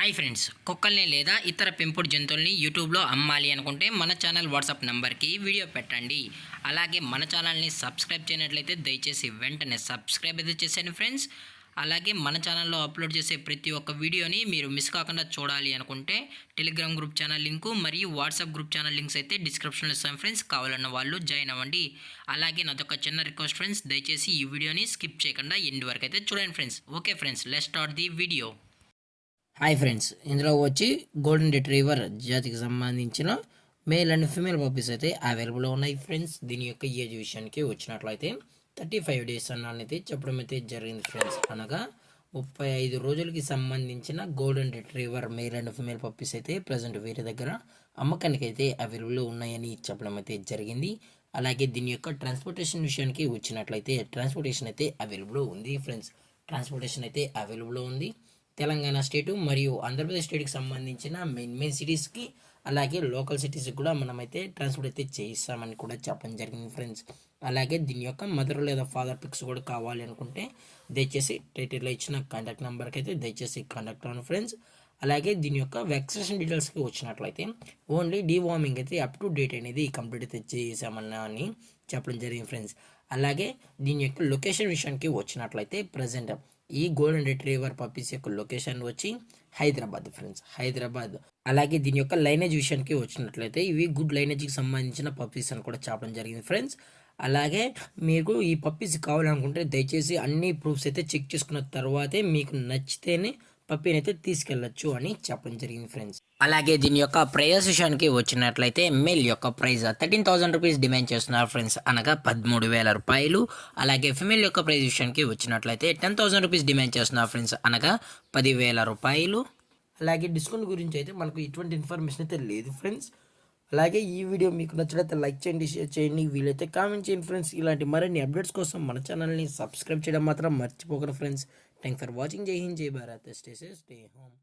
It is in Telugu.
హాయ్ ఫ్రెండ్స్, కుక్కల్ని లేదా ఇతర పెంపుడు జంతువుల్ని యూట్యూబ్లో అమ్మాలి అనుకుంటే మన ఛానల్ వాట్సాప్ నెంబర్కి వీడియో పెట్టండి. అలాగే మన ఛానల్ని సబ్స్క్రైబ్ చేయనట్లయితే దయచేసి వెంటనే సబ్స్క్రైబ్ అయితే చేసేయండి ఫ్రెండ్స్. అలాగే మన ఛానల్లో అప్లోడ్ చేసే ప్రతి ఒక్క వీడియోని మీరు మిస్ కాకుండా చూడాలి అనుకుంటే టెలిగ్రామ్ గ్రూప్ ఛానల్ లింకు మరియు వాట్సాప్ గ్రూప్ ఛానల్ లింక్స్ అయితే డిస్క్రిప్షన్లో ఇస్తాను ఫ్రెండ్స్. కావాలన్న వాళ్ళు జాయిన్ అవ్వండి. అలాగే నాదొక చిన్న రిక్వెస్ట్ ఫ్రెండ్స్, దయచేసి ఈ వీడియోని స్కిప్ చేయకుండా ఎండ్ వరకు అయితే చూడండి friends. Okay friends, let's start the video. Hi friends, ఇందులో వచ్చి గోల్డెన్ రిట్రీవర్ జాతికి సంబంధించిన మేల్ అండ్ ఫీమేల్ పప్పీస్ అయితే అవైలబుల్ ఉన్నాయి ఫ్రెండ్స్. దీని యొక్క ఏజ్ విషయానికి వచ్చినట్లయితే 35 డేస్ అన్నది చెప్పడం అయితే జరిగింది ఫ్రెండ్స్. అనగా 35 రోజులకి సంబంధించిన golden retriever male and female puppies అయితే ప్రజెంట్ వేరే దగ్గర అమ్మకానికి అయితే అవైలబుల్ ఉన్నాయని చెప్పడం అయితే జరిగింది. అలాగే దీని యొక్క ట్రాన్స్పోర్టేషన్ విషయానికి వచ్చినట్లయితే ట్రాన్స్పోర్టేషన్ అయితే అవైలబుల్ ఉంది ఫ్రెండ్స్. ట్రాన్స్పోర్టేషన్ అయితే అవైలబుల్ ఉంది. తెలంగాణ స్టేటు మరియు ఆంధ్రప్రదేశ్ స్టేట్కి సంబంధించిన మెయిన్ సిటీస్కి అలాగే లోకల్ సిటీస్కి కూడా మనమైతే ట్రాన్స్పోర్ట్ అయితే చేయిస్తామని కూడా చెప్పడం జరిగింది ఫ్రెండ్స్. అలాగే దీని యొక్క మదర్ లేదా ఫాదర్ పిక్స్ కూడా కావాలి అనుకుంటే దయచేసి టైటిల్లో ఇచ్చిన కాంటాక్ట్ నెంబర్కి అయితే దయచేసి కాంటాక్ట్ అవ్వండి ఫ్రెండ్స్. అలాగే దీని యొక్క వ్యాక్సినేషన్ డీటెయిల్స్కి వచ్చినట్లయితే ఓన్లీ డీవార్మింగ్ అయితే అప్ టు డేట్ అనేది కంప్లీట్ అయితే చేసామన్నా అని చెప్పడం జరిగింది ఫ్రెండ్స్. అలాగే దీని యొక్క లొకేషన్ విషయానికి వచ్చినట్లయితే ప్రజెంట్ ఈ గోల్డెన్ రిట్రీవర్ పప్పీస్ యొక్క లొకేషన్ వచ్చి హైదరాబాద్ ఫ్రెండ్స్, హైదరాబాద్. అలాగే దీని యొక్క లైనేజ్ విషయానికి వచ్చినట్లయితే ఇవి గుడ్ లైనేజ్కి సంబంధించిన పప్పీస్ అని కూడా చెప్పడం జరిగింది ఫ్రెండ్స్. అలాగే మీకు ఈ పప్పీస్ కావాలనుకుంటే దయచేసి అన్ని ప్రూఫ్స్ అయితే చెక్ చేసుకున్న తర్వాతే మీకు నచ్చితేనే పప్పీని అయితే తీసుకెళ్ళచ్చు అని చెప్పడం జరిగింది ఫ్రెండ్స్. అలాగే దీని యొక్క ప్రైస్ విషయానికి వచ్చినట్లయితే మేల్ యొక్క ప్రైస్ 13,000 రూపీస్ డిమాండ్ చేస్తున్నారు ఫ్రెండ్స్, అనగా 13,000 రూపాయలు. అలాగే ఫిమేల్ యొక్క ప్రైస్ విషయానికి వచ్చినట్లయితే 10,000 రూపీస్ డిమాండ్ చేస్తున్నారు ఫ్రెండ్స్, అనగా 10,000 రూపాయలు. అలాగే డిస్కౌంట్ గురించి అయితే మనకు ఎటువంటి ఇన్ఫర్మేషన్ అయితే లేదు ఫ్రెండ్స్. అలాగే ఈ వీడియో మీకు నచ్చినట్లయితే లైక్ చేయండి, షేర్ చేయండి, వీలైతే కామెంట్ చేయండి ఫ్రెండ్స్. ఇలాంటి మరిన్ని అప్డేట్స్ కోసం మన ఛానల్ని సబ్స్క్రైబ్ చేయడం మాత్రం మర్చిపోకండి ఫ్రెండ్స్. Thanks for watching. జై హింద్, జై Bharat, stay safe, stay home.